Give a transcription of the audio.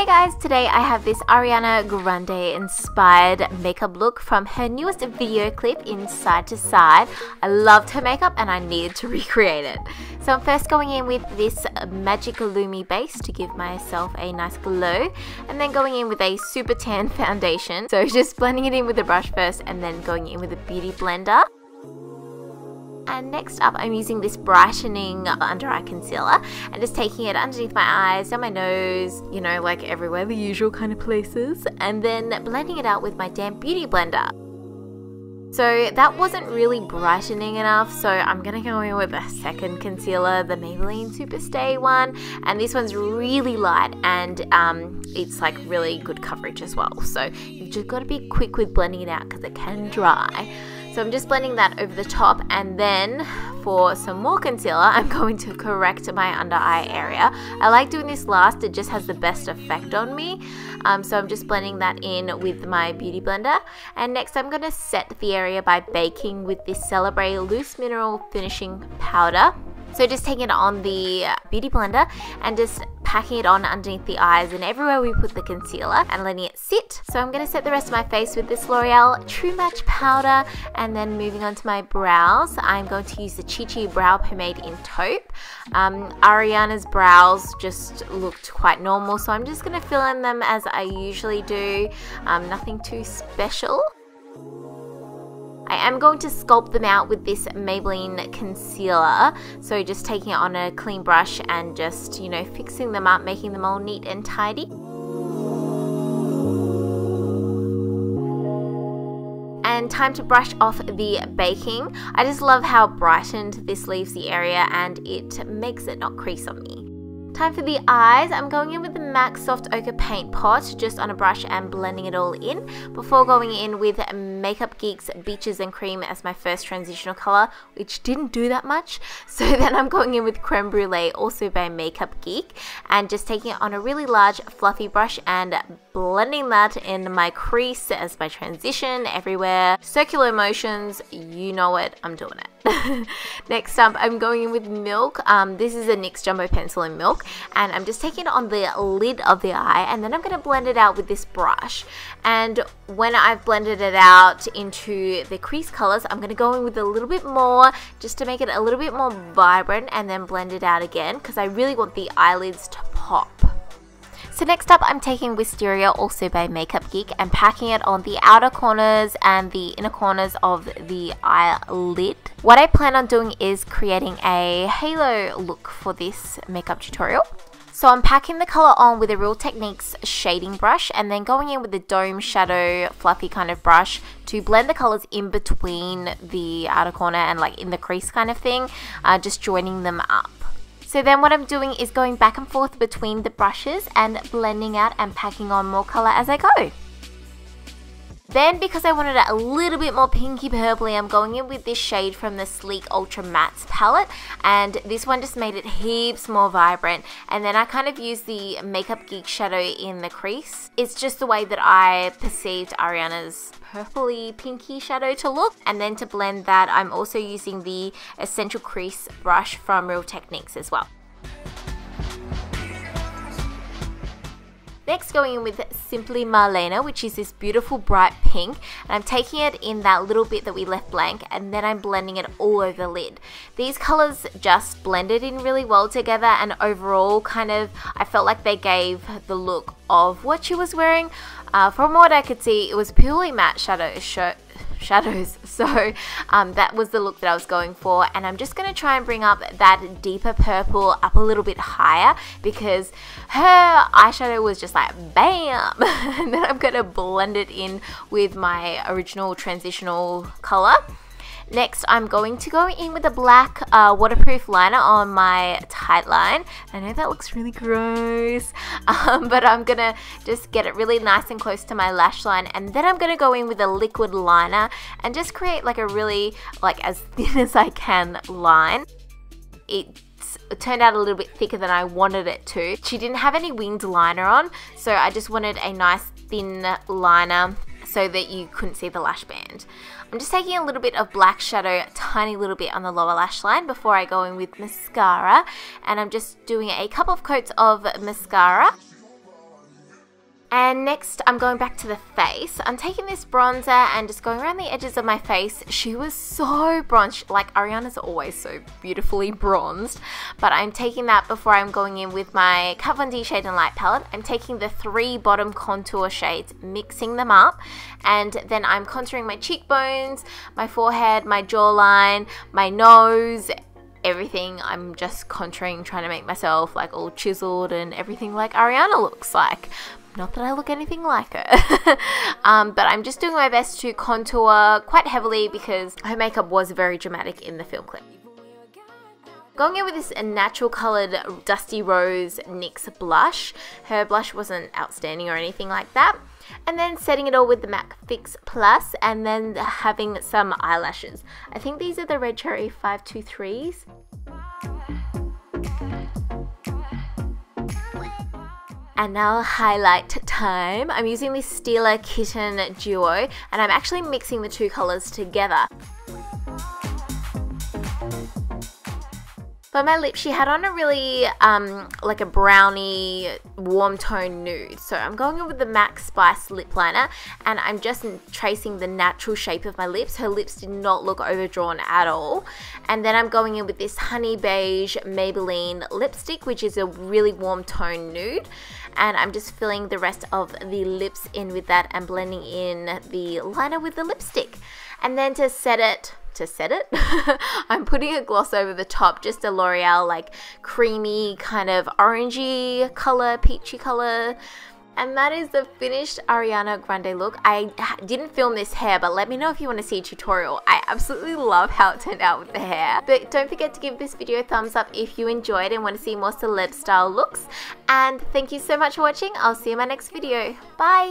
Hey guys, today I have this Ariana Grande inspired makeup look from her newest video clip in Side to Side. I loved her makeup and I needed to recreate it. So I'm first going in with this Magic Lumi base to give myself a nice glow, and then going in with a super tan foundation. So just blending it in with a brush first and then going in with a beauty blender. And next up, I'm using this Brightening under eye concealer and just taking it underneath my eyes, down my nose, you know, like everywhere, the usual kind of places, and then blending it out with my damp beauty blender. So that wasn't really brightening enough, so I'm going to go in with a second concealer, the Maybelline Super Stay one, and this one's really light and it's like really good coverage as well. So you've just got to be quick with blending it out because it can dry. So I'm just blending that over the top, and then for some more concealer, I'm going to correct my under eye area. I like doing this last, it just has the best effect on me. So I'm just blending that in with my beauty blender. And next I'm going to set the area by baking with this Celebrae Loose Mineral Finishing Powder. So just taking it on the beauty blender and just packing it on underneath the eyes and everywhere we put the concealer and letting it sit. So I'm going to set the rest of my face with this L'Oreal True Match powder, and then moving on to my brows, I'm going to use the Chi Chi Brow Pomade in Taupe. Ariana's brows just looked quite normal, so I'm just going to fill in them as I usually do, nothing too special. I am going to sculpt them out with this Maybelline concealer, so just taking it on a clean brush and just, you know, fixing them up, making them all neat and tidy. And time to brush off the baking. I just love how brightened this leaves the area and it makes it not crease on me. Time for the eyes. I'm going in with the MAC Soft Ochre Paint Pot just on a brush and blending it all in before going in with Makeup Geek's Beaches and Cream as my first transitional color, which didn't do that much. So then I'm going in with Creme Brûlée, also by Makeup Geek, and just taking it on a really large fluffy brush and blending that in my crease as my transition everywhere. Circular motions, you know it, I'm doing it. Next up, I'm going in with Milk. This is a NYX Jumbo Pencil in Milk, and I'm just taking it on the lid of the eye, and then I'm going to blend it out with this brush. And when I've blended it out into the crease colors, I'm going to go in with a little bit more just to make it a little bit more vibrant, and then blend it out again because I really want the eyelids to pop. So next up, I'm taking Wisteria, also by Makeup Geek, and packing it on the outer corners and the inner corners of the eyelid. What I plan on doing is creating a halo look for this makeup tutorial. So I'm packing the color on with a Real Techniques shading brush and then going in with the dome shadow fluffy kind of brush to blend the colors in between the outer corner and like in the crease kind of thing, just joining them up. So then what I'm doing is going back and forth between the brushes and blending out and packing on more color as I go. Then, because I wanted it a little bit more pinky purpley, I'm going in with this shade from the Sleek Ultra Mattes palette, and this one just made it heaps more vibrant. And then I kind of used the Makeup Geek shadow in the crease. It's just the way that I perceived Ariana's purpley pinky shadow to look. And then to blend that, I'm also using the Essential Crease brush from Real Techniques as well. Next, going in with Simply Marlena, which is this beautiful bright pink, and I'm taking it in that little bit that we left blank, and then I'm blending it all over the lid. These colors just blended in really well together, and overall kind of, I felt like they gave the look of what she was wearing. From what I could see, it was purely matte shadows, so that was the look that I was going for. And I'm just going to try and bring up that deeper purple up a little bit higher because her eyeshadow was just like bam. And then I'm going to blend it in with my original transitional color. Next, I'm going to go in with a black waterproof liner on my tight line. I know that looks really gross, but I'm going to just get it really nice and close to my lash line. And then I'm going to go in with a liquid liner and just create like a really, like as thin as I can line. It turned out a little bit thicker than I wanted it to. She didn't have any winged liner on, so I just wanted a nice thin liner so that you couldn't see the lash band. I'm just taking a little bit of black shadow, a tiny little bit on the lower lash line before I go in with mascara, and I'm just doing a couple of coats of mascara. And next, I'm going back to the face. I'm taking this bronzer and just going around the edges of my face. She was so bronzed. Like, Ariana's always so beautifully bronzed. But I'm taking that before I'm going in with my Kat Von D Shade and Light palette. I'm taking the 3 bottom contour shades, mixing them up. And then I'm contouring my cheekbones, my forehead, my jawline, my nose, everything. I'm just contouring, trying to make myself like all chiseled and everything like Ariana looks like. Not that I look anything like her. But I'm just doing my best to contour quite heavily because her makeup was very dramatic in the film clip. Going in with this natural coloured Dusty Rose NYX blush. Her blush wasn't outstanding or anything like that. And then setting it all with the MAC Fix Plus and then having some eyelashes. I think these are the Red Cherry 523s. And now highlight time. I'm using this Stila Kitten Duo and I'm actually mixing the 2 colours together. For my lips, she had on a really, like a brownie warm tone nude. So I'm going in with the MAC Spice lip liner and I'm just tracing the natural shape of my lips. Her lips did not look overdrawn at all. And then I'm going in with this Honey Beige Maybelline lipstick, which is a really warm tone nude. And I'm just filling the rest of the lips in with that and blending in the liner with the lipstick. And then to set it, I'm putting a gloss over the top, just a L'Oreal like creamy kind of orangey color, peachy color. And that is the finished Ariana Grande look. I didn't film this hair, but let me know if you want to see a tutorial. I absolutely love how it turned out with the hair. But don't forget to give this video a thumbs up if you enjoyed and want to see more celeb style looks. And thank you so much for watching. I'll see you in my next video. Bye!